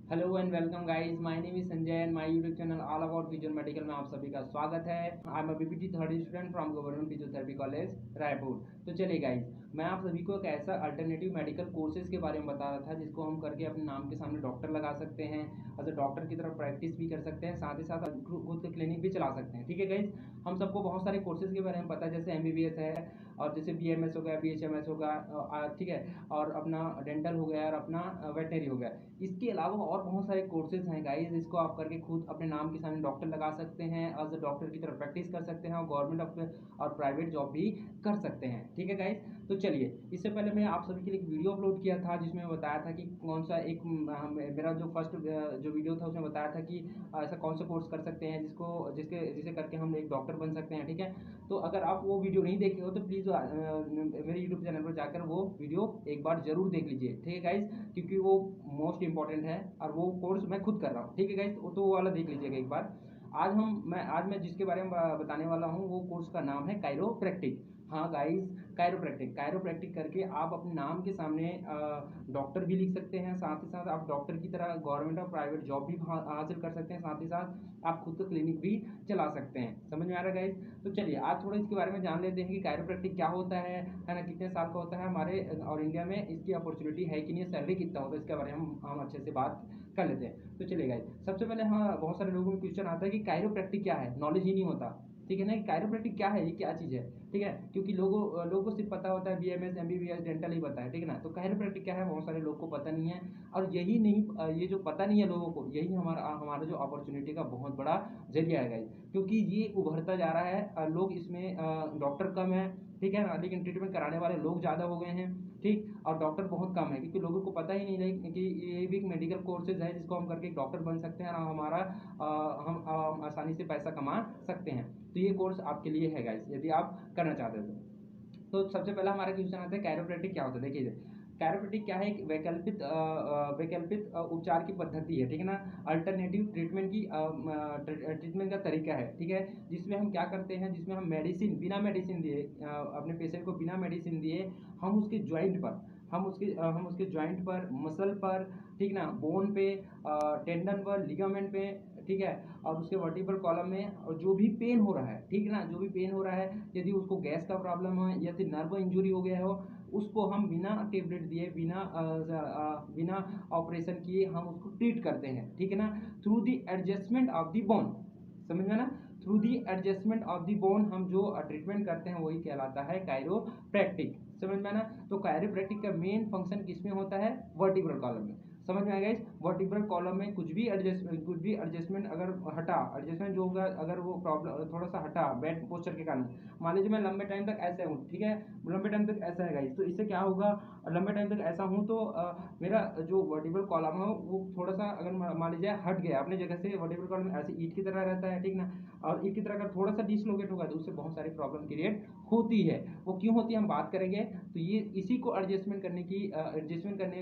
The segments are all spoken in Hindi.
Hello and welcome guys, my name is Sanjay and my YouTube channel all about physio medical में आप सभी का स्वागत है। I am a BPT third student from government physiotherapy college Raipur. तो चलिए गाइस, मैं आप सभी को एक ऐसा अल्टरनेटिव मेडिकल कोर्सेज के बारे में बता रहा था जिसको हम करके अपने नाम के सामने डॉक्टर लगा सकते हैं, एज अ डॉक्टर की तरफ प्रैक्टिस भी कर सकते हैं, साथ ही साथ खुद के क्लिनिक भी चला सकते हैं। ठीक है गाइस, हम सबको बहुत सारे कोर्सेज के बारे में पता है, जैसे एमबीबीएस है और जैसे बीएमएस हो गया, बीएचएमएस होगा, ठीक है, और अपना डेंटल हो गया और अपना वेटनरी हो गया। इसके अलावा और बहुत सारे कोर्सेज हैं गाइस, इसको आप करके खुद अपने नाम के सामने डॉक्टर लगा सकते हैं, एज अ डॉक्टर की तरफ प्रैक्टिस कर सकते हैं और गवर्नमेंट और प्राइवेट जॉब भी कर सकते हैं। ठीक है गाइस, तो चलिए, इससे पहले मैं आप सभी के लिए एक वीडियो अपलोड किया था जिसमें मैं बताया था कि कौन सा एक मेरा जो फर्स्ट जो वीडियो था उसमें बताया था कि ऐसा कौन सा कोर्स कर सकते हैं जिसे करके हम एक डॉक्टर बन सकते हैं। ठीक है, तो अगर आप वो वीडियो नहीं देखे हो तो प्लीज़ मेरे यूट्यूब चैनल पर जाकर वो वीडियो एक बार जरूर देख लीजिए। ठीक है गाइस, क्योंकि वो मोस्ट इंपॉर्टेंट है और वो कोर्स मैं खुद कर रहा हूँ। ठीक है गाइस, तो वो वाला देख लीजिएगा एक बार। आज मैं जिसके बारे में बताने वाला हूँ वो कोर्स का नाम है कायरोप्रैक्टिक। हाँ गाइस, कायरोप्रैक्टिक करके आप अपने नाम के सामने डॉक्टर भी लिख सकते हैं, साथ ही साथ आप डॉक्टर की तरह गवर्नमेंट और प्राइवेट जॉब भी हासिल कर सकते हैं, साथ ही साथ आप खुद का क्लिनिक भी चला सकते हैं। समझ में आ रहा है गाइस? तो चलिए आज थोड़ा इसके बारे में जान लेते हैं कि कायरोप्रैक्टिक क्या होता है ना, कितने साल का होता है हमारे और इंडिया में इसकी अपॉर्चुनिटी है कि नहीं, सैलरी कितना होता है, इसके बारे में हम अच्छे से बात कर लेते हैं। तो चलिए गाइस, सबसे पहले हाँ, बहुत सारे लोगों में क्वेश्चन आता है कि कायरोप्रैक्टिक क्या है, नॉलेज ही नहीं होता। ठीक है ना, कि कायरोप्रैक्टिक क्या है, ये क्या चीज़ है। ठीक है, क्योंकि लोगों को सिर्फ पता होता है बीएमएस एमबीबीएस डेंटल ही पता है। ठीक है ना, तो कायरोप्रैक्टिक क्या है बहुत सारे लोग को पता नहीं है। और यही नहीं, ये जो पता नहीं है लोगों को, यही हमारा हमारा जो अपॉर्चुनिटी का बहुत बड़ा जरिया है गाइस, क्योंकि ये उभरता जा रहा है। लोग इसमें डॉक्टर कम है, ठीक है ना, लेकिन ट्रीटमेंट कराने वाले लोग ज़्यादा हो गए हैं। ठीक, और डॉक्टर बहुत कम है क्योंकि लोगों को पता ही नहीं है कि ये भी एक मेडिकल कोर्सेज है जिसको हम करके एक डॉक्टर बन सकते हैं और हम आसानी से पैसा कमा सकते हैं। तो ये कोर्स आपके लिए है गाइस, यदि आप करना चाहते हो तो सबसे पहला हमारा क्वेश्चन आता है कायरोप्रैक्टिक क्या होता है। देखिए, कायरोप्रैक्टिक क्या है, एक वैकल्पिक उपचार की पद्धति है। ठीक है ना, अल्टरनेटिव ट्रीटमेंट का तरीका है। ठीक है, जिसमें हम क्या करते हैं, जिसमें हम बिना मेडिसिन दिए अपने पेशेंट को बिना मेडिसिन दिए हम उसके जॉइंट पर, मसल पर, ठीक ना, बोन पे, टेंडन पर, लिगामेंट पे, ठीक है, और उसके वर्टिब्रल कॉलम में और जो भी पेन हो रहा है, ठीक है ना, जो भी पेन हो रहा है, यदि उसको गैस का प्रॉब्लम है या फिर नर्व इंजरी हो गया हो, उसको हम बिना टेबलेट दिए, बिना ऑपरेशन किए हम उसको ट्रीट करते हैं। ठीक है ना, through the adjustment of the bone. समझ में ना, through the adjustment of the bone हम जो ट्रीटमेंट करते हैं वही कहलाता है कायरोप्रैक्टिक। समझ में ना, तो कायरोप्रैक्टिक का मेन फंक्शन किसमें होता है, वर्टिब्रल कॉलम में। समझ में आएगा इस वर्टिब्रल कॉलम में कुछ भी एडजस्टमेंट अगर हटा, एडजस्टमेंट जो होगा अगर वो प्रॉब्लम थोड़ा सा हटा बैड पोस्चर के कारण, मान लीजिए मैं लंबे टाइम तक ऐसे हूँ, ठीक है, लंबे टाइम तक ऐसा है गाइस, तो इससे क्या होगा, लंबे टाइम तक ऐसा हूँ तो मेरा जो वर्टिब्रल कॉलम है वो थोड़ा सा अगर मान लीजिए हट गया अपने जगह से, वर्टिब्रल कॉलम ऐसे ईंट की तरह रहता है, ठीक ना, और ईंट की तरह अगर थोड़ा सा डिसलोकेट होगा तो उससे बहुत सारी प्रॉब्लम क्रिएट होती है। वो क्यों होती है हम बात करेंगे। तो ये इसी को एडजस्टमेंट करने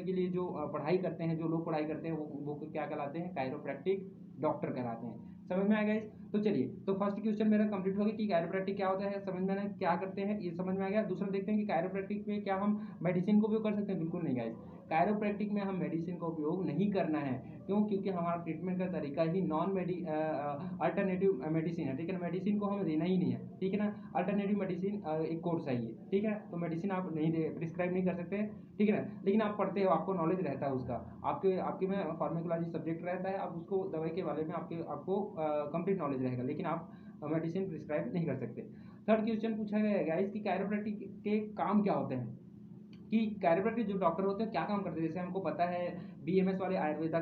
के लिए जो पढ़ाई करते हैं, जो लोग पढ़ाई करते हैं वो क्या कहलाते हैं, कायरोप्रैक्टिक डॉक्टर कहलाते हैं। समझ में आएगा इस, तो चलिए, तो फर्स्ट क्वेश्चन मेरा कंप्लीट हो गया कि कायरोप्रैक्टिक क्या होता है, समझ में आना क्या करते हैं, ये समझ में आ गया। दूसरा देखते हैं कि कायरोप्रैक्टिक में क्या हम मेडिसिन को उपयोग कर सकते हैं, बिल्कुल नहीं गाइस, कायरोप्रैक्टिक में हम मेडिसिन का उपयोग नहीं करना है। क्यों, क्योंकि हमारा ट्रीटमेंट का तरीका ही अल्टरनेटिव मेडिसिन है। ठीक है ना, मेडिसिन को हमें देना ही नहीं है। ठीक है ना, अल्टरनेटिव मेडिसिन एक कोर्स है ये। ठीक है, तो मेडिसिन आप नहीं दे प्रिस्क्राइब नहीं कर सकते। ठीक है ना, लेकिन आप पढ़ते हो, आपको नॉलेज रहता है उसका, आपके में फार्माकोलॉजी सब्जेक्ट रहता है, आप उसको दवाई के बारे में आपको कंप्लीट नॉलेज रहेगा, लेकिन आप मेडिसिन प्रिस्क्राइब नहीं कर सकते। थर्ड क्वेश्चन पूछा गया है गाइस कि कायरोप्रैक्टिक के काम क्या होते हैं, कि कायरोप्रैक्टिक जो डॉक्टर होते हैं क्या काम करते हैं। जैसे हमको पता है बीएमएस वाले आयुर्वेदिक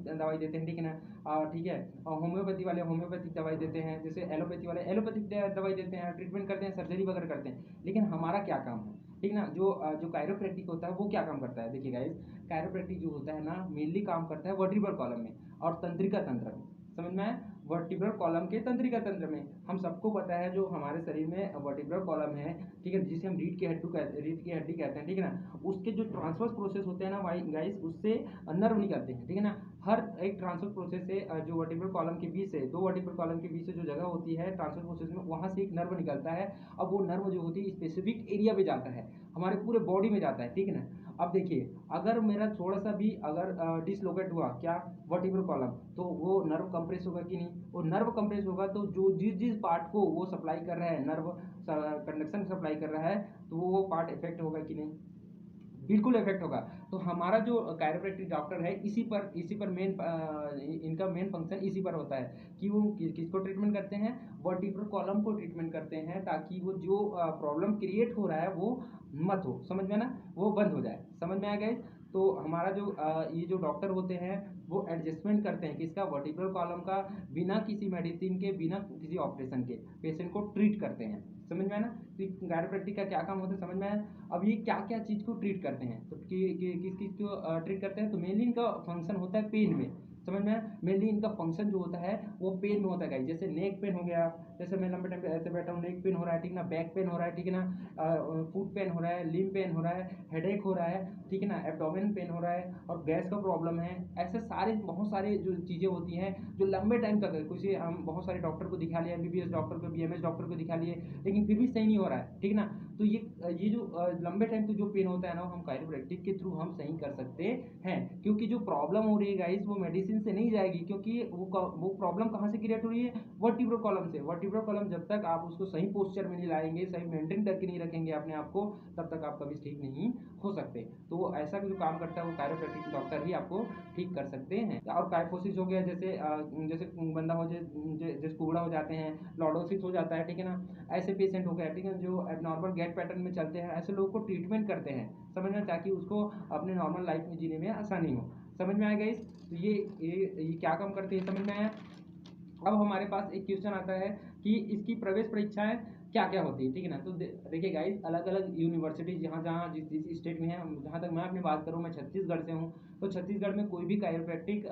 दवाई देते हैं, ठीक है ना, ठीक है, और होम्योपैथी वाले होम्योपैथिक दवाई देते हैं, जैसे एलोपैथी वाले एलोपैथिक दवाई देते हैं, ट्रीटमेंट करते हैं, सर्जरी वगैरह करते हैं। लेकिन हमारा क्या काम है, ठीक ना, जो कायरोप्रैक्टिक होता है वो क्या काम करता है। देखिए गाइस, कायरोप्रैक्टिक जो होता है ना, मेनली काम करता है वर्टिब्रल कॉलम में और तंत्रिका तंत्र में। समझ में आया, वर्टिब्रल कॉलम के तंत्रिका तंत्र में। हम सबको पता है जो हमारे शरीर में वर्टिब्रल कॉलम है, ठीक है, जिसे हम रीढ़ की हड्डी कहते हैं, ठीक है ना, उसके जो ट्रांसफर प्रोसेस होते हैं ना गाइस, उससे नर्व निकलते हैं। ठीक है ना, हर एक ट्रांसफर प्रोसेस से जो वर्टिब्रल कॉलम के बीच से, दो वर्टिब्रल कॉलम के बीच से जो जगह होती है ट्रांसफर प्रोसेस में, वहां से एक नर्व निकलता है। अब वो नर्व जो होती है स्पेसिफिक एरिया में जाता है, हमारे पूरे बॉडी में जाता है, ठीक है ना, अब देखिए, अगर मेरा थोड़ा सा भी अगर डिसलोकेट हुआ क्या वर्टिब्रल कॉलम, तो वो नर्व कंप्रेस होगा कि नहीं, वो नर्व कंप्रेस होगा तो जो जिस जिस पार्ट को वो सप्लाई कर रहा है, नर्व कंडक्शन सप्लाई कर रहा है, तो वो पार्ट इफेक्ट होगा कि नहीं, बिल्कुल इफेक्ट होगा। तो हमारा जो कायरोप्रैक्टिक डॉक्टर है इसी पर मेन इनका मेन फंक्शन इसी पर होता है कि वो किसको ट्रीटमेंट करते हैं, वर्टिब्रल कॉलम को ट्रीटमेंट करते हैं, ताकि वो जो प्रॉब्लम क्रिएट हो रहा है वो मत हो, समझ में ना, वो बंद हो जाए। समझ में आ गया? तो हमारा जो ये जो डॉक्टर होते हैं वो एडजस्टमेंट करते हैं किसका, वर्टिब्रल कॉलम का, बिना किसी मेडिसिन के, बिना किसी ऑपरेशन के पेशेंट को ट्रीट करते हैं। समझ में आया ना? तो कायरोप्रैक्टिक का क्या काम होता है, समझ में आया? अब ये क्या क्या चीज़ को ट्रीट करते हैं, तो किस किस को ट्रीट करते हैं, तो मेनली इनका फंक्शन होता है पेन में। समझ में आया? मेनली इनका फंक्शन जो होता है वो पेन में होता है गाइस। जैसे नेक पेन हो गया, जैसे मैं लंबे टाइम पे ऐसे बैठा हूँ, नेक पेन हो रहा है, ठीक ना, बैक पेन हो रहा है, ठीक है ना, फुट पेन हो रहा है, लिम्ब पेन हो रहा है, हेडेक हो रहा है, ठीक है ना, एब्डोमेन पेन हो रहा है, और गैस का प्रॉब्लम है। ऐसे सारे बहुत सारे जो चीज़ें होती हैं जो लंबे टाइम तक है, कुछ हम बहुत सारे डॉक्टर को दिखा लिया, एमबीबीएस डॉक्टर को, बीएमएस डॉक्टर को दिखा लिए, लेकिन फिर भी सही नहीं हो रहा है, ठीक ना। तो ये जो लंबे टाइम तक जो पेन होता है ना, हम कायरोप्रैक्टिक के थ्रू हम सही कर सकते हैं, क्योंकि जो प्रॉब्लम हो रही है गाइस वो मेडिसिन से नहीं जाएगी, क्योंकि वो प्रॉब्लम कहाँ से क्रिएट हो रही है, वर्टिब्रल कॉलम से। वर्टिब्रल कॉलम जब तक आप उसको सही पोस्चर में नहीं लाएंगे, सही मेंटेन करके नहीं रखेंगे अपने आप को, तब तक आप कभी ठीक नहीं हो सकते। तो वो ऐसा जो काम करता है वो कायरोप्रैक्टिक डॉक्टर ही आपको ठीक कर सकते हैं। और कायफोसिस हो गया, जैसे जैसे बंदा हो जैसे कुबड़ा हो जाते हैं, लॉर्डोसिस हो जाता है, ठीक है ना, ऐसे पेशेंट हो गया, ठीक है, जो एबनॉर्मल गैट पैटर्न में चलते हैं, ऐसे लोगों को ट्रीटमेंट करते हैं, समझ में, ताकि उसको अपने नॉर्मल लाइफ में जीने में आसानी हो। समझ में आएगा? इस तो ये क्या काम करते हैं, समझ में आया? अब हमारे पास एक क्वेश्चन आता है कि इसकी प्रवेश परीक्षाएं क्या क्या होती है, ठीक है ना। तो देखिए गाइस, अलग अलग यूनिवर्सिटी जहाँ जहाँ जिस जिस स्टेट में है, जहाँ तक मैं अपनी बात करूँ, मैं छत्तीसगढ़ से हूँ, तो छत्तीसगढ़ में कोई भी कायरोप्रैक्टिक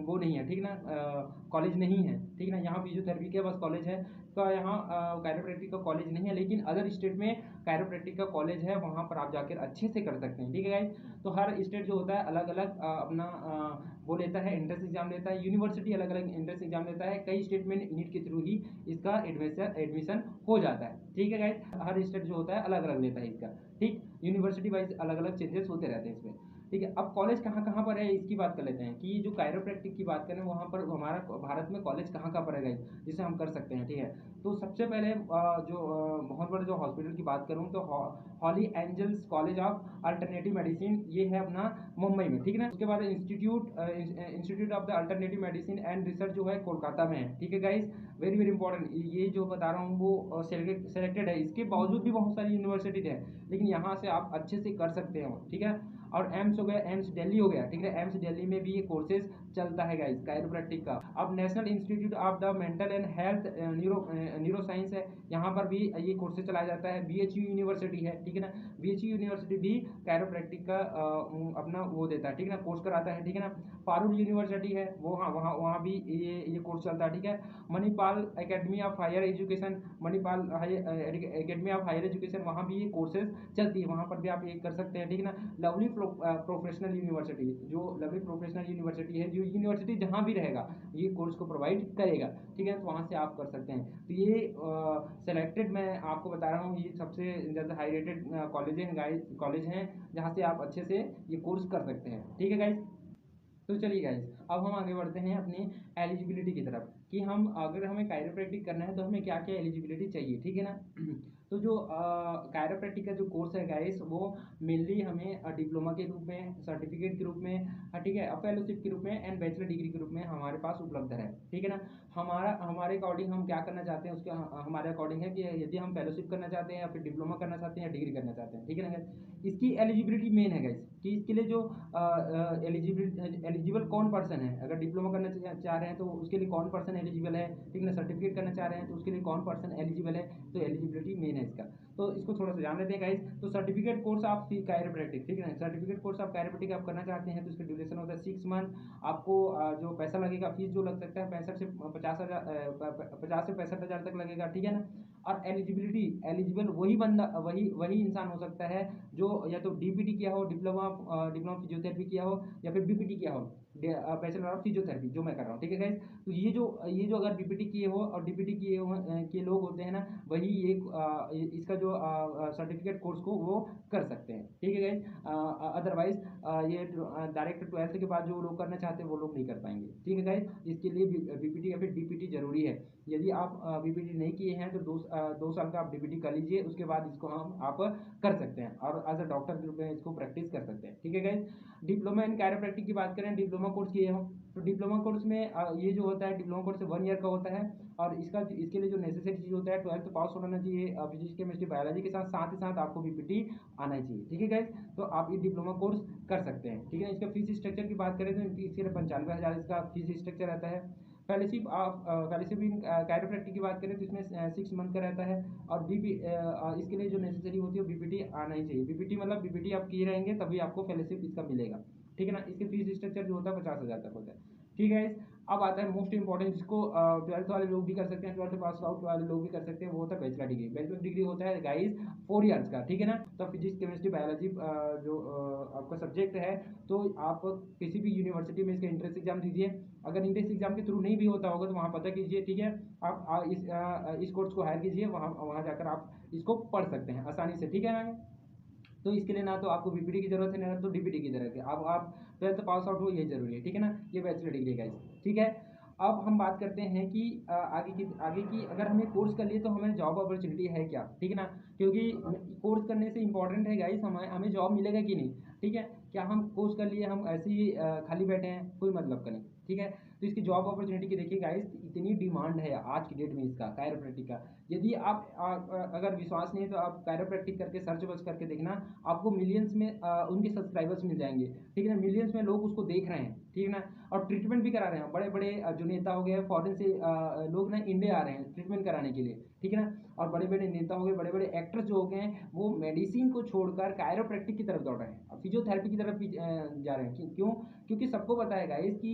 वो नहीं है, ठीक ना, कॉलेज नहीं है, ठीक ना। यहाँ फिजियोथेरेपी के बस कॉलेज है, तो यहाँ कायरोप्रैक्टिक का कॉलेज नहीं है, लेकिन अदर स्टेट में कायरोप्रैक्टिक का कॉलेज है, वहाँ पर आप जाकर अच्छे से कर सकते हैं, ठीक है गाइस। तो हर स्टेट जो होता है अलग अलग अपना वो लेता है, एंट्रेंस एग्जाम लेता है, यूनिवर्सिटी अलग अलग एंट्रेंस एग्जाम लेता है, कई स्टेट में नीट के थ्रू ही इसका एडमिशन हो जाता है, ठीक है गाइस। हर स्टेट जो होता है अलग अलग लेता है इसका, ठीक, यूनिवर्सिटी वाइज अलग अलग चेंजेस होते रहते हैं इसमें, ठीक है। अब कॉलेज कहाँ कहाँ पर है इसकी बात कर लेते हैं, कि जो कायरोप्रैक्टिक की बात करें वहाँ पर हमारा भारत में कॉलेज कहाँ कहाँ पर है गाइस, जिसे हम कर सकते हैं, ठीक है। तो सबसे पहले बहुत बड़े जो हॉस्पिटल की बात करूँ, तो Holy Angels College of Alternative Medicine, ये है अपना मुंबई में, ठीक है ना। उसके बाद institute of the alternative medicine and research जो है कोलकाता में है, ठीक है गाइस। वेरी वेरी इंपॉर्टेंट, ये जो बता रहा हूँ वो सेलेक्टेड है, इसके बावजूद भी बहुत सारी यूनिवर्सिटी है, लेकिन यहाँ से आप अच्छे से कर सकते हो, ठीक है। और एम्स हो गया, एम्स दिल्ली हो गया, ठीक है, एम्स दिल्ली में भी ये कोर्सेज चलता है गाइस कायरोप्रैक्टिक का। अब national institute of the mental and health neuro science है, यहाँ पर भी ये कोर्सेज चलाया जाता है। बीएचयू यूनिवर्सिटी है, ठीक है ना, बीएचयू यूनिवर्सिटी भी कायरोप्रैक्टिक का अपना वो देता है, ठीक है ना, कोर्स कराता है, ठीक है ना। पारुल यूनिवर्सिटी है, वो हाँ वहाँ भी ये कोर्स चलता है, ठीक है। Manipal academy of higher education, Manipal academy of higher education, वहाँ भी ये कोर्सेज चलती है, वहाँ पर भी आप ये कर सकते हैं, ठीक है ना। लवली प्रोफेशनल यूनिवर्सिटी, जो लवली प्रोफेशनल यूनिवर्सिटी है, जो यूनिवर्सिटी जहाँ भी रहेगा ये कोर्स को प्रोवाइड करेगा, ठीक है, तो वहाँ से आप कर सकते हैं। तो ये सेलेक्टेड मैं आपको बता रहा हूँ, ये सबसे ज़्यादा हाई रेटेड कॉलेज हैं जहाँ से आप अच्छे से ये कोर्स कर सकते हैं, ठीक है गाइज। तो चलिए गाइज, अब हम आगे बढ़ते हैं अपनी एलिजिबिलिटी की तरफ, कि हम अगर हमें कायरोप्रैक्टिक करना है तो हमें क्या क्या एलिजिबिलिटी चाहिए, ठीक है ना। तो जो कायरोप्रैक्टिक का जो कोर्स है गाइस, वो मेनली हमें डिप्लोमा के रूप में, सर्टिफिकेट के रूप में, ठीक है, फेलोशिप के रूप में एंड बैचलर डिग्री के रूप में हमारे पास उपलब्ध है, ठीक है ना। हमारे अकॉर्डिंग हम क्या करना चाहते हैं उसके हमारे अकॉर्डिंग है कि यदि हम फेलोशिप करना चाहते हैं या फिर डिप्लोमा करना चाहते हैं या डिग्री करना चाहते हैं, ठीक है ना guys? इसकी एलिजिबिलिटी मेन है गाइस, कि इसके लिए जो एलिजिबल कौन पर्सन है, अगर डिप्लोमा करना चाह रहे हैं तो उसके लिए कौन पर्सन एलिजिबल है, ठीक है, सर्टिफिकेट करना चाह रहे हैं तो उसके लिए कौन पर्सन एलिजिबल है, तो एलिजिबिलिटी मेन है इसका। तो इसको थोड़ा सा जान लेते हैं गाइस। तो सर्टिफिकेट कोर्स ऑफ कायरोप्रैक्टिक, ठीक है ना, सर्टिफिकेट कोर्स ऑफ कायरोप्रैक्टिक आप करना चाहते हैं तो इसका ड्यूरेशन होता है 6 मंथ। आपको जो पैसा लगेगा, फीस जो लग सकता है 65 से 50 हज़ार 50 से 65 हज़ार तक लगेगा, ठीक है ना। और एलिजिबल वही बंदा वही वही इंसान हो सकता है जो या तो डीपीटी किया हो, डिप्लोमा फिजियोथेरेपी किया हो, या फिर बीपीटी किया हो, बैचलर ऑफ फिजियोथेरेपी, जो मैं कर रहा हूँ, ठीक है गाइस। तो ये जो अगर बीपीटी किए हो और डीपीटी किए हो के लोग होते हैं ना, वही एक इसका जो सर्टिफिकेट कोर्स को वो कर सकते हैं, ठीक है गाइस। अदरवाइज ये डायरेक्ट 12th के बाद जो लोग करना चाहते हैं वो लोग नहीं कर पाएंगे, ठीक है गाइस। इसके लिए बीपीटी या फिर डीपीटी जरूरी है। यदि आप बीपीटी नहीं किए हैं तो 2 साल का आप डीपीटी कर लीजिए, उसके बाद इसको आप कर सकते हैं और एज अ डॉक्टर के रूप में इसको प्रैक्टिस कर सकते हैं, ठीक है गाइस। डिप्लोमा इन कैरोप्रैक्टिक की बात करें, डिप्लोमा कोर्स किए हो तो डिप्लोमा कोर्स में ये जो होता है डिप्लोमा कोर्स 1 ईयर का होता है, और इसके लिए जो नेसेसरी चीज़ होता है 12th पास होना चाहिए फिजिक्स केमिस्ट्री बायोलॉजी के साथ ही साथ आपको बीपीटी आना चाहिए, ठीक है गाइस। तो आप ये डिप्लोमा कोर्स कर सकते हैं, ठीक है। इसका फीस स्ट्रक्चर की बात करें तो इसके लिए 95,000 इसका फीस स्ट्रक्चर रहता है। फेलोशिप इन कैरोप्रैक्टिक की बात करें तो इसमें 6 मंथ का रहता है, और इसके लिए जो नेसेसरी होती है बीपीटी आना ही चाहिए। बीपीटी मतलब बीपीटी आप किए रहेंगे तभी आपको फेलोशिप इसका मिलेगा, ठीक है ना। इसके फीस स्ट्रक्चर जो होता है 50,000 तक होता है, ठीक है। अब आता है मोस्ट इंपॉर्टेंट, जिसको 12th वाले लोग भी कर सकते हैं, 12th पास आउट वाले लोग भी कर सकते हैं, वो होता है बैचलर डिग्री। बैचलर डिग्री होता है गाइस 4 इयर्स का, ठीक है ना। तो फिजिक्स केमिस्ट्री बायोलॉजी जो आपका सब्जेक्ट है, तो आप किसी भी यूनिवर्सिटी में इसका इंट्रेंस एग्जाम दीजिए। अगर इंट्रेंस एग्जाम के थ्रू नहीं भी होता होगा तो वहाँ पता कीजिए, ठीक है। आप इस कोर्स को हायर कीजिए, वहाँ जाकर आप इसको पढ़ सकते हैं आसानी से, ठीक है ना। तो इसके लिए ना तो आपको बीपीटी की जरूरत है ना तो डीपीटी की जरूरत है। अब आप 12th पास आउट हो, ये जरूरी है, ठीक है ना। ये बैचलर डिग्री गाइस, ठीक है। अब हम बात करते हैं कि आगे की अगर हमें कोर्स कर लिए तो हमें जॉब अपॉर्चुनिटी है क्या, ठीक है ना। क्योंकि कोर्स करने से इंपॉर्टेंट है गाइस हमें हमें जॉब मिलेगा कि नहीं, ठीक है। क्या हम कोर्स कर लिए हम ऐसे ही खाली बैठे हैं, कोई मतलब का नहीं, ठीक है। तो इसकी जॉब अपॉर्चुनिटी की देखिए गाइस, इतनी डिमांड है आज की डेट में इसका कायरोप्रैक्टिक का। यदि अगर विश्वास नहीं है तो आप कायरोप्रैक्टिक करके सर्च वर्च करके देखना, आपको मिलियंस में उनके सब्सक्राइबर्स मिल जाएंगे, ठीक है ना। मिलियंस में लोग उसको देख रहे हैं, ठीक है ना। और ट्रीटमेंट भी करा रहे हैं, बड़े बड़े जो नेता हो गए फॉरेन से लोग ना इंडिया आ रहे हैं ट्रीटमेंट कराने के लिए, ठीक है ना। और बड़े बड़े नेता हो गए, बड़े बड़े एक्टर्स जो हो गए हैं, वो मेडिसिन को छोड़कर कायरोप्रैक्टिक की तरफ दौड़ रहे हैं, फिजियोथेरेपी की तरफ भी जा रहे हैं। क्यों? क्योंकि सबको पता है गाइस कि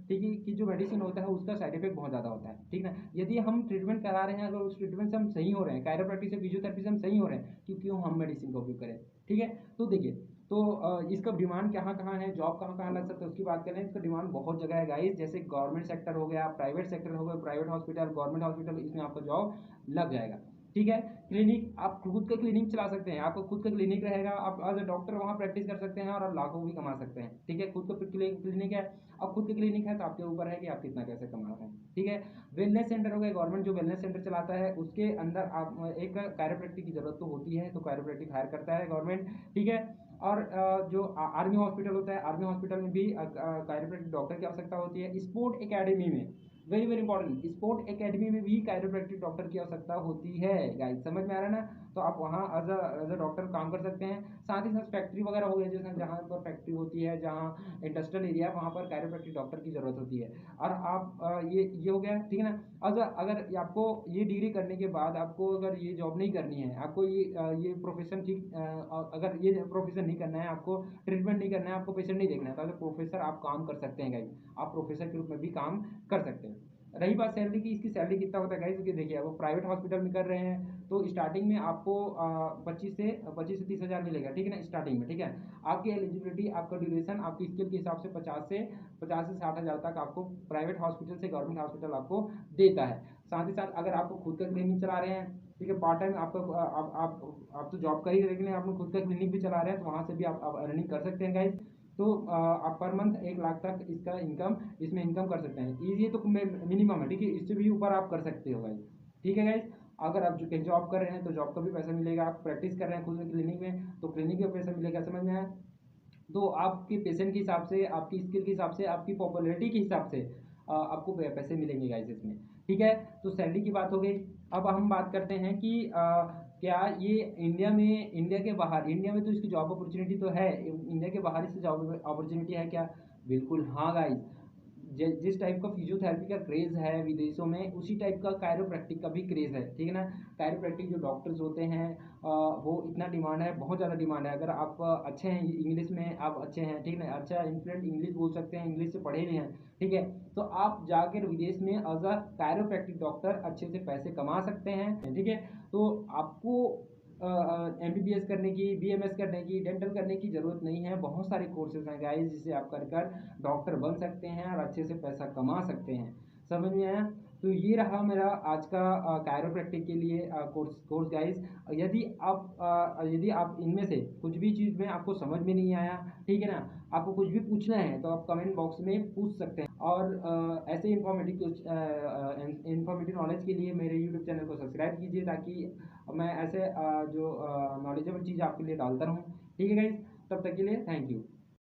ठीक है कि जो मेडिसिन होता है उसका साइड इफेक्ट बहुत ज़्यादा होता है, ठीक है ना। यदि हम ट्रीटमेंट करा रहे हैं, अगर उस ट्रीटमेंट से हम सही हो रहे हैं, कायरोप्रैक्टिक से फिजियोथेरेपी से हम सही हो रहे हैं, क्यों हम मेडिसिन का उपयोग करें, ठीक है। तो देखिए, तो इसका डिमांड कहाँ कहाँ है, जॉब कहाँ कहाँ लग सकता है उसकी बात करें, इसका डिमांड बहुत जगह है गाइस। जैसे गवर्नमेंट सेक्टर हो गया, प्राइवेट सेक्टर हो गया, प्राइवेट हॉस्पिटल, गवर्नमेंट हॉस्पिटल, इसमें आपका जॉब लग जाएगा, ठीक है। क्लिनिक, आप खुद का क्लिनिक चला सकते हैं, आपका खुद का क्लिनिक रहेगा, आप एज अ डॉक्टर वहाँ प्रैक्टिस कर सकते हैं और आप लाखों भी कमा सकते हैं, ठीक है। खुद का क्लिनिक है, अब खुद का क्लिनिक है तो आपके ऊपर है कि आप कितना कैसे कमा रहे हैं, ठीक है। वेलनेस सेंटर हो गया, गवर्नमेंट जो वेलनेस सेंटर चलाता है उसके अंदर आप एक कायरोप्रैक्टिक की जरूरत तो होती है, तो कायरोप्रैक्टिक हायर करता है गवर्नमेंट, ठीक है। और जो आर्मी हॉस्पिटल होता है, आर्मी हॉस्पिटल में भी कायरोप्रैक्टिक डॉक्टर की आवश्यकता होती है। स्पोर्ट एकेडमी में, very very important, sport academy में भी कायरोप्रैक्टिक डॉक्टर की आवश्यकता होती है गाइस, समझ में आ रहा है ना। तो आप वहाँ एज अ डॉक्टर काम कर सकते हैं। साथ ही साथ फैक्ट्री वगैरह हो गया, जैसे जहाँ पर फैक्ट्री होती है, जहाँ इंडस्ट्रियल एरिया है, वहाँ पर कायरोप्रैक्टिक डॉक्टर की जरूरत होती है। और आप ये हो गया, ठीक है ना। अगर आपको ये डिग्री करने के बाद आपको अगर ये जॉब नहीं करनी है, आपको ये प्रोफेशन ठीक अगर ये प्रोफेशन नहीं करना है, आपको ट्रीटमेंट नहीं करना है, आपको पेशेंट नहीं देखना है, तो एज प्रोफेसर आप काम कर सकते हैं गाइस, आप प्रोफेसर के रूप में भी काम कर सकते हैं। रही बात सैलरी की, इसकी सैलरी कितना होता है गाइस, क्योंकि देखिए अब प्राइवेट हॉस्पिटल में कर रहे हैं तो स्टार्टिंग में आपको 25 से 30 हज़ार मिलेगा, ठीक है ना, स्टार्टिंग में, ठीक है। आपकी एलिजिबिलिटी, आपका ड्यूरेशन, आपकी स्किल के हिसाब से 50 से 60 हज़ार तक आपको प्राइवेट हॉस्पिटल से गवर्नमेंट हॉस्पिटल आपको देता है। साथ ही साथ अगर आपको खुद का क्लिनिक चला रहे हैं, ठीक है, पार्ट टाइम आपका आप तो जॉब कर ही रहे, लेकिन आप खुद का क्लिनिक भी चला रहे हैं, तो वहाँ से भी आप अर्निंग कर सकते हैं गाइस। तो आप पर मंथ 1 लाख तक इसका इसमें इनकम कर सकते हैं। ये तो मिनिमम है, ठीक है, इससे भी ऊपर आप कर सकते हो गाइस, ठीक है गाइस। अगर आप कहीं जॉब कर रहे हैं तो जॉब का भी पैसा मिलेगा, आप प्रैक्टिस कर रहे हैं खुद में क्लिनिक में तो क्लिनिक का पैसा मिलेगा, समझ में आया। तो आपके पेशेंट के हिसाब से, आपकी स्किल के हिसाब से, आपकी पॉपुलैरिटी के हिसाब से आपको पैसे मिलेंगे गाइस इसमें, ठीक है। तो सैलरी की बात हो गई। अब हम बात करते हैं कि क्या ये इंडिया के बाहर, इंडिया में तो इसकी जॉब अपॉर्चुनिटी तो है, इंडिया के बाहर इसकी जॉब अपॉर्चुनिटी है क्या? बिल्कुल हाँ गाइस, जिस टाइप का फिजियोथेरेपी का क्रेज़ है विदेशों में, उसी टाइप का कायरोप्रैक्टिक का भी क्रेज़ है, ठीक है ना। कायरोप्रैक्टिक जो डॉक्टर्स होते हैं वो इतना डिमांड है, बहुत ज़्यादा डिमांड है। अगर आप अच्छे हैं इंग्लिश में, आप अच्छे हैं, ठीक है ना, अच्छा इन्फ्लुएंट इंग्लिश बोल सकते हैं, इंग्लिश से पढ़े हुए हैं, ठीक है, तो आप जाकर विदेश में एज अ कायरोप्रैक्टिक डॉक्टर अच्छे से पैसे कमा सकते हैं, ठीक है। तो आपको एमबीबीएस करने की, बीएमएस करने की, डेंटल करने की ज़रूरत नहीं है। बहुत सारे कोर्सेज हैं गाइस जिसे आप कर कर डॉक्टर बन सकते हैं और अच्छे से पैसा कमा सकते हैं। समझ में आया? तो ये रहा मेरा आज का कायरोप्रैक्टिक के लिए कोर्स गाइस। यदि आप इनमें से कुछ भी चीज़ में आपको समझ में नहीं आया, ठीक है ना, आपको कुछ भी पूछना है तो आप कमेंट बॉक्स में पूछ सकते हैं। और ऐसे इन्फॉर्मेटिव नॉलेज के लिए मेरे यूट्यूब चैनल को सब्सक्राइब कीजिए, ताकि मैं ऐसे जो नॉलेजेबल चीज़ आपके लिए डालता रहूँ। ठीक है गाइस, तब तक के लिए थैंक यू।